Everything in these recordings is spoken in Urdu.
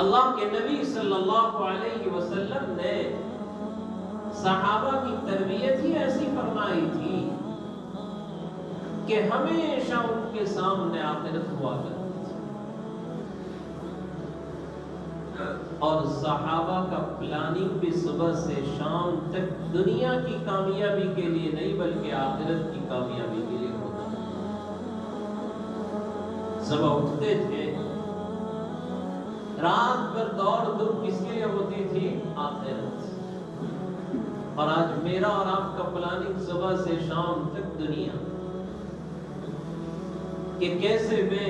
اللہ کے نبی صلی اللہ علیہ وسلم نے صحابہ کی تربیت ہی ایسی فرمائی تھی کہ ہمیشہ ان کے سامنے آخرت ہوا کرتی تھی، اور صحابہ کا پلاننگ بھی صبح سے شام تک دنیا کی کامیابی کے لیے نہیں بلکہ آخرت کی کامیابی کے لیے ہوتا تھا۔ صبح اٹھتے تھے، رات بھر دوڑ دھوپ کس کے لیے ہوتی تھی؟ آخرت۔ اور آج میرا اور آپ کا پلاننگ صبح سے شام تک دنیا، کہ کیسے میں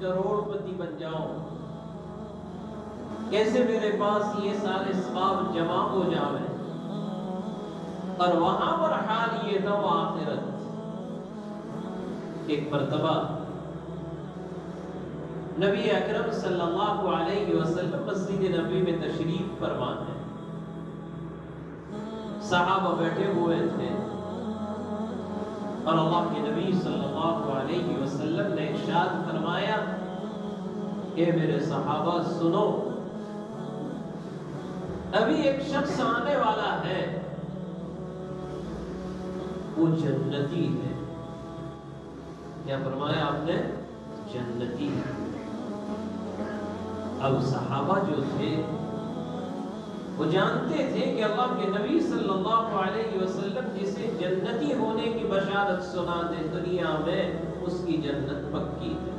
کروڑ پتی بن جاؤں، کیسے میرے پاس یہ سارے اسباب جمع ہو جاویں، اور وہاں پر حال یہ تھا وہ آخرت۔ ایک مرتبہ نبی اکرم صلی اللہ علیہ وسلم مسجد نبوی میں تشریف فرما ہے، صحابہ بیٹھے ہوئے تھے، اور اللہ کے نبی صلی اللہ علیہ وسلم نے ارشاد فرمایا کہ میرے صحابہ سنو، ابھی ایک شخص آنے والا ہے، وہ جنتی ہے۔ کیا فرمایا آپ نے؟ جنتی ہے۔ اب صحابہ جو تھے وہ جانتے تھے کہ اللہ کے نبی صلی اللہ علیہ وسلم جسے جنتی ہونے کی بشارت سنا دے دنیا میں، اس کی جنت پکی ہے،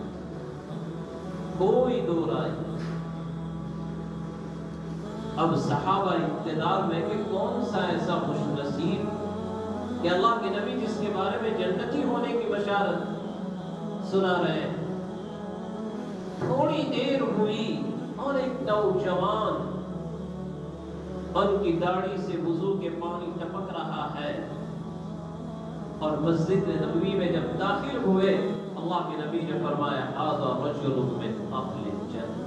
کوئی دو رائے نہیں۔ اب صحابہ انتظار میں کہ کون سا ایسا خوش نصیب کہ اللہ کے نبی جس کے بارے میں جنتی ہونے کی بشارت سنا رہے ہیں۔ تھوڑی دیر ہوئی اور ایک نوجوان، ان کی داڑھی سے وضو کے پانی ٹپک رہا ہے، اور مسجد نبوی میں جب داخل ہوئے اللہ کے نبی نے فرمایا ھذا رجل من اہل الجنہ،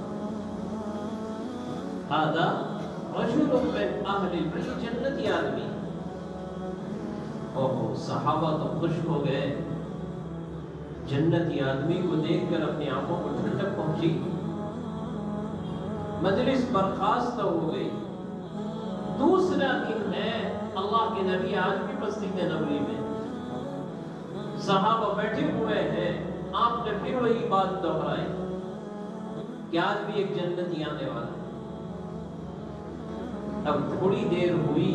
ھذا رجل من اہل الجنہ، جنتی آدمی۔ اوہ صحابہ تو خوش ہو گئے، جنتی آدمی کو دیکھ کر اپنی آنکھوں کو ٹھنڈک پہنچی، مجلس برخاست ہو گئی۔ دوسرا دن ہے، اللہ کے نبی آج بھی مسجد نبوی میں، صحابہ بیٹھے ہوئے ہیں، آپ نے پھر وہی بات دہرائی کہ آج بھی ایک جنتی آنے والا ہے۔ اب تھوڑی دیر ہوئی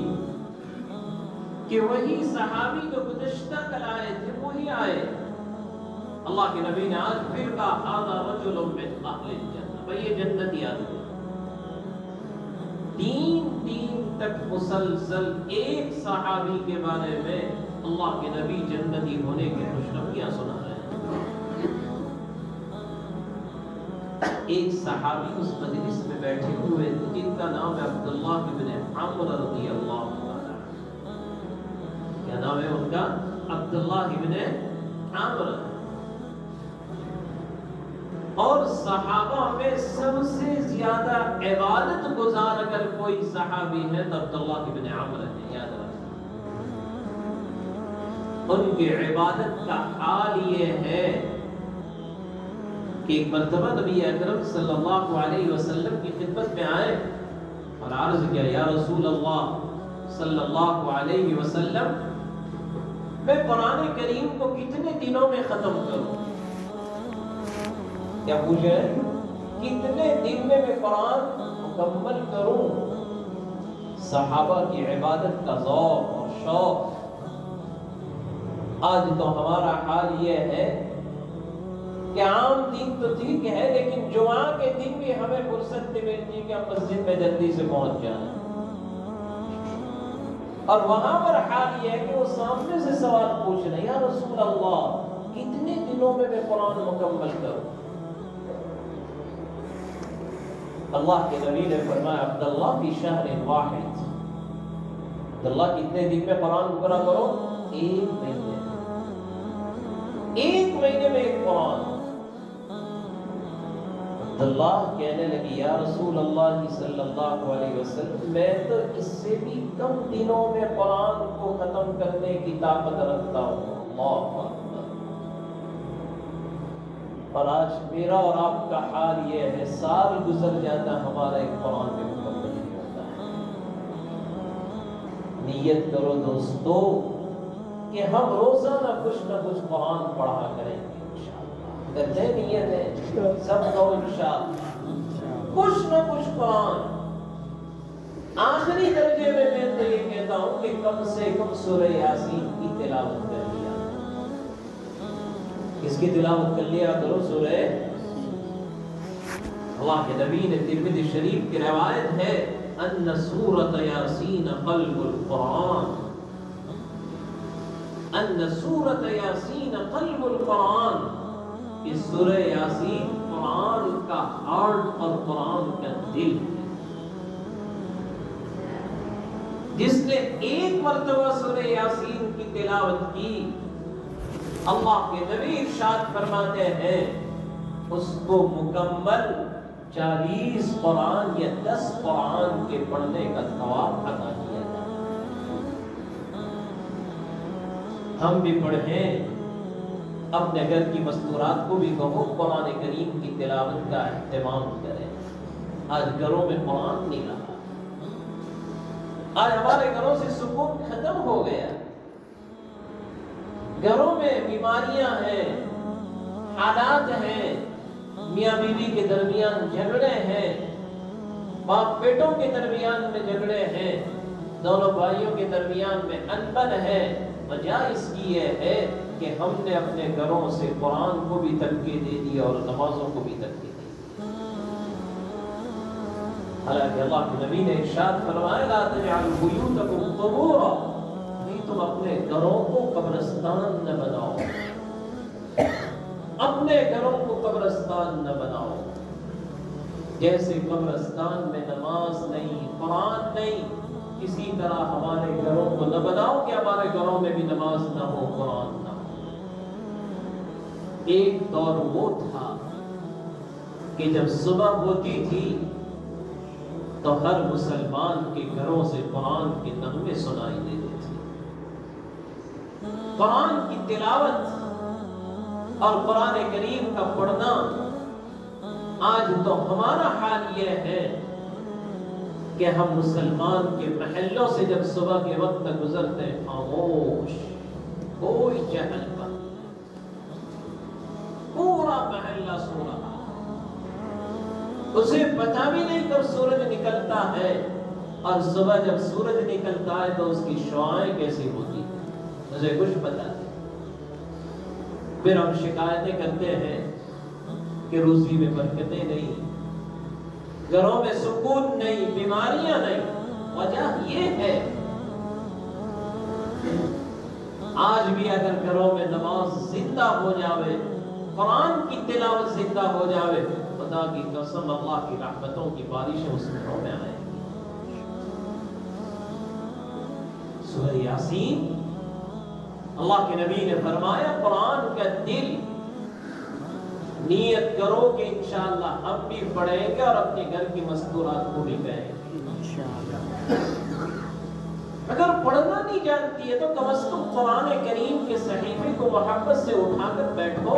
کہ وہی صحابی جو گزشتہ کل آئے تھے وہی آئے، اللہ کے نبی نے آج پھر کہا ھذا رجل من اہل الجنہ، بھئی یہ جنتی آدمی۔ 3 دن تک مسلسل ایک صحابی کے بارے میں اللہ کے نبی جنتی ہونے کی خوشخبریاں سنا رہے ہیں۔ ایک صحابی اس مجلس میں بیٹھے ہوئے جن کا نام ہے عبداللہ بن عمرو رضی اللہ عنہ۔ کیا نام ہے ان کا؟ عبداللہ بن عمرو۔ اور صحابہ میں سب سے زیادہ عبادت گزار اگر کوئی صحابی ہے تو عبداللہ بن عمرو ہے، یاد رکھیں۔ ان کی عبادت کا حال یہ ہے کہ ایک مرتبہ نبی اکرم صلی اللہ علیہ وسلم کی خدمت میں آئے اور عرض کیا یا رسول اللہ صلی اللہ علیہ وسلم، میں قرآن کریم کو کتنے دنوں میں ختم کروں؟ کیا پوچھے؟ کتنے دن میں قرآن مکمل کروں؟ صحابہ کی عبادت کا ذوق اور شوق۔ آج تو ہمارا حال یہ ہے کہ عام دن تو ٹھیک ہے، لیکن جمعہ کے دن بھی ہمیں فرصت نہیں ملتی کہ ہم مسجد میں جلدی سے پہنچ جائیں، اور وہاں پر حال یہ ہے کہ وہ سامنے سے سوال پوچھ رہے ہیں یا رسول اللہ کتنے دنوں میں قرآن مکمل کروں؟ اللہ کے نبی نے فرمایا عبداللہ فی شہر واحد، عبداللہ کتنے دن میں قرآن پورا کرو؟ 1 مہینے، 1 مہینے میں ایک قرآن۔ عبداللہ کہنے لگی یا رسول اللہ صلی اللہ علیہ وسلم، میں تو اس سے بھی کم دنوں میں قرآن کو ختم کرنے کی طاقت رکھتا ہوں۔ اللہ اکبر۔ اور آج میرا اور آپ کا حال یہ ہے، سال گزر جاتا ہمارا ایک قرآن میں مکمل نہیں ہوتا ہے۔ نیت کرو دوستو کہ ہم روزانہ کچھ نہ کچھ قرآن پڑھا کریں گے انشاءاللہ۔ کرتے نیت ہے سب کو انشاءاللہ کچھ نہ کچھ قرآن۔ آخری درجے میں میں تو یہ کہتا ہوں کہ کم سے کم سورہ یاسین کی تلاوت کر لیا۔ اس کی تلاوت کر لیا کرو سورہ۔ اللہ کے نبی نے ترمذی شریف کی روایت ہے ان سورۃ یاسین قلب القرآن، ان سورۃ یاسین قلب القرآن، اس سورہ یاسین قرآن کا ہارٹ اور قرآن کا دل ہے۔ جس نے ایک مرتبہ سورہ یاسین کی تلاوت کی، اللہ کے نبی ارشاد فرماتے ہیں اس کو مکمل 40 قرآن یا 10 قرآن کے پڑھنے کا ثواب عطا کیا جاتا ہے۔ ہم بھی پڑھیں، اپنے گھر کی مستورات کو بھی کہو قرآن کریم کی تلاوت کا اہتمام کریں۔ آج گھروں میں قرآن نہیں رہا، آج ہمارے گھروں سے سکون ختم ہو گیا، گھروں میں بیماریاں ہیں، حالات ہیں، میاں بیوی کے درمیان جھگڑے ہیں، باپ بیٹوں کے درمیان میں جھگڑے ہیں، دونوں بھائیوں کے درمیان میں انبن ہے۔ وجہ اس کی یہ ہے کہ ہم نے اپنے گھروں سے قرآن کو بھی ترقی دے دی اور نمازوں کو بھی ترقی دے دی۔ حالانکہ اللہ کے نبی نے ارشاد فرمایا لا تجعلوا بیوتکم قبورا، تم اپنے گھروں کو قبرستان نہ بناؤ، اپنے گھروں کو قبرستان نہ بناؤ۔ جیسے قبرستان میں نماز نہیں، قرآن نہیں، اسی طرح ہمارے گھروں کو نہ بناؤ کہ ہمارے گھروں میں بھی نماز نہ ہو، قرآن نہ ہو۔ ایک دور وہ تھا کہ جب صبح ہوتی تھی تو ہر مسلمان کے گھروں سے قرآن کے نغمے سنائی دیتے تھے، قرآن کی تلاوت اور قرآن کریم کا پڑھنا۔ آج تو ہمارا حال یہ ہے کہ ہم مسلمان کے محلوں سے جب صبح کے وقت گزرتے ہیں خاموش، کوئی چہل پہل، پورا محلہ سو رہا، اسے پتہ بھی نہیں کب سورج نکلتا ہے، اور صبح جب سورج نکلتا ہے تو اس کی شعاعیں کیسی ہوتی ہیں اسے کچھ پتہ نہیں۔ پھر ہم شکایتیں کرتے ہیں کہ روزی میں برکتیں نہیں، گھروں میں سکون نہیں، بیماریاں نہیں۔ وجہ یہ ہے آج بھی اگر گھروں میں نماز زندہ ہو جاوے، قرآن کی تلاوت زندہ ہو جاوے، خدا کی قسم اللہ کی رحمتوں کی بارشیں اس گھروں میں آئیں گی۔ سورہ یاسین، اللہ کے نبی نے فرمایا قرآن کا دل۔ نیت کرو کہ انشاءاللہ ہم بھی پڑھیں گے اور اپنے گھر کی مستورات کو بھی کہیں گے۔ اگر پڑھنا نہیں جانتی ہے تو کم از کم قرآن کریم کے صحیفے کو محبت سے اٹھا کر بیٹھو۔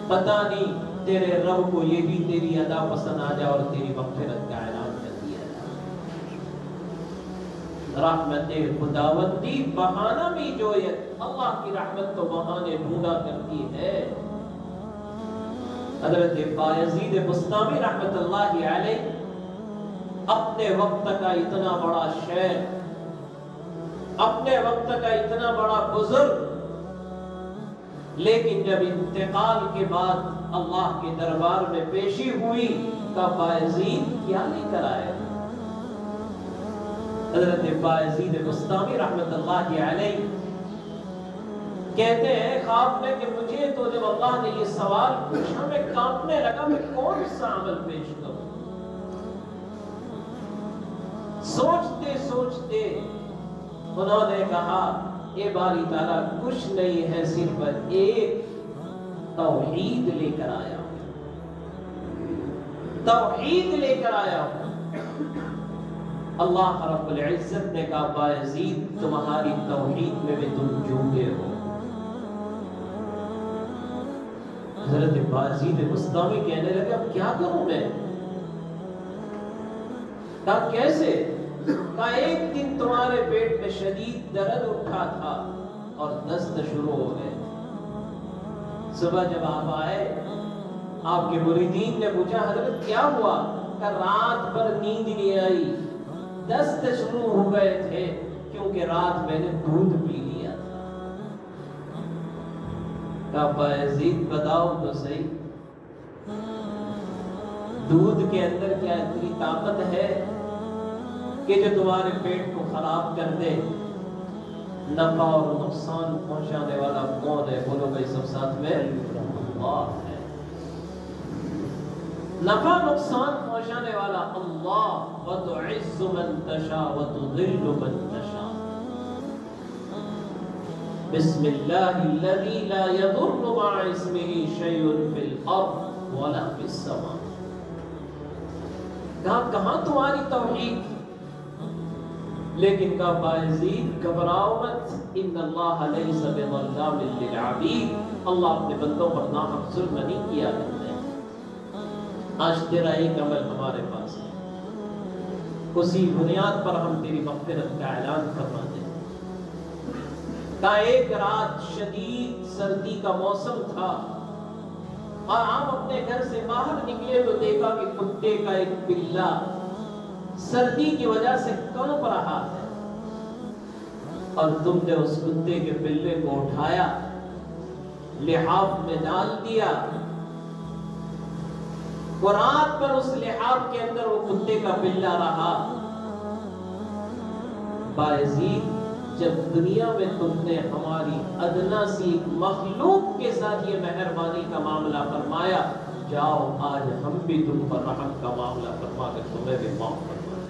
پتہ نہیں تیرے رب کو یہی تیری ادا پسند آ جائے اور تیری مغفرت کا اعلان کر دیا جائے۔ رحمت خداوندی بہانہ بھی جو ہے، اللہ کی رحمت تو بہانے ڈھونڈا کرتی ہے۔ حضرت بایزید بستامی رحمت اللہ علیہ اپنے وقت کا اتنا بڑا شیخ، اپنے وقت کا اتنا بڑا بزرگ، لیکن جب انتقال کے بعد اللہ کے دربار میں پیشی ہوئی کا بایزید کیا لے کر آئے؟ حضرت بایزید بستامی رحمت اللہ علیہ کہتے ہیں خواب میں کہ مجھے تو جب اللہ نے یہ سوال پوچھا میں کانپنے لگا، میں کون سا عمل پیش کروں؟ سوچتے سوچتے انہوں نے کہا اے باری تعالیٰ کچھ نہیں ہے، صرف ایک توحید لے کر آیا ہوں، توحید لے کر آیا ہوں۔ اللہ رب العزت نے کہا بایزید تمہاری توحید میں بھی تم جھوٹے ہو، حضرت باجید بستامی کہنے لگے اب کیا کروں میں؟ کہا کیسے؟ کہا ایک دن تمہارے پیٹ میں شدید درد اٹھا تھا اور دست شروع ہو گئے. صبح جب آپ آئے آپ کے مریدین نے پوچھا حضرت کیا ہوا؟ کہ رات بھر نیند نہیں آئی، دست شروع ہو گئے تھے کیونکہ رات میں نے دودھ پی لیا تھا. کہا بایزید بتاؤ تو صحیح، دودھ کے اندر کیا اتنی طاقت ہے کہ جو تمہارے پیٹ کو خراب کر دے؟ نفع اور نقصان پہنچانے والا کون ہے؟ بولو بھائی سب ساتھ میں، اللہ ہے. نفع نقصان پہنچانے والا اللہ. وَتُعِزُّ مَن تَشَاءُ وَتُذِلُّ مَن تَشَاءُ. بسم اللہ الذی لا يضر مع اسمہ شیء فی الارض ولا فی السماء. کہاں تمہاری توحید؟ لیکن کہا بایزید گھبراؤ مت، ان اللہ لیس بظلام للعبید، اللہ اپنے بندوں پر ناحق ظلم نہیں کیا کرتے. آج تیرا ایک عمل ہمارے پاس ہے، اسی بنیاد پر ہم تیری مغفرت کا اعلان کروا دیں. کہا ایک رات شدید سردی کا موسم تھا اور آپ اپنے گھر سے باہر نکلے تو دیکھا کہ کتے کا ایک بلہ سردی کی وجہ سے کانپ رہا ہے، اور تم نے اس کتے کے بلے کو اٹھایا، لحاف میں ڈال دیا، اور رات پر اس لحاف کے اندر وہ کتے کا بلہ رہا. بایزید جب دنیا میں تم نے ہماری ادنا سی مخلوق کے ساتھ یہ مہربانی کا معاملہ فرمایا، جاؤ آج ہم بھی تم پر رحم کا معاملہ فرما کر تمہیں بھی معاف فرما دیں.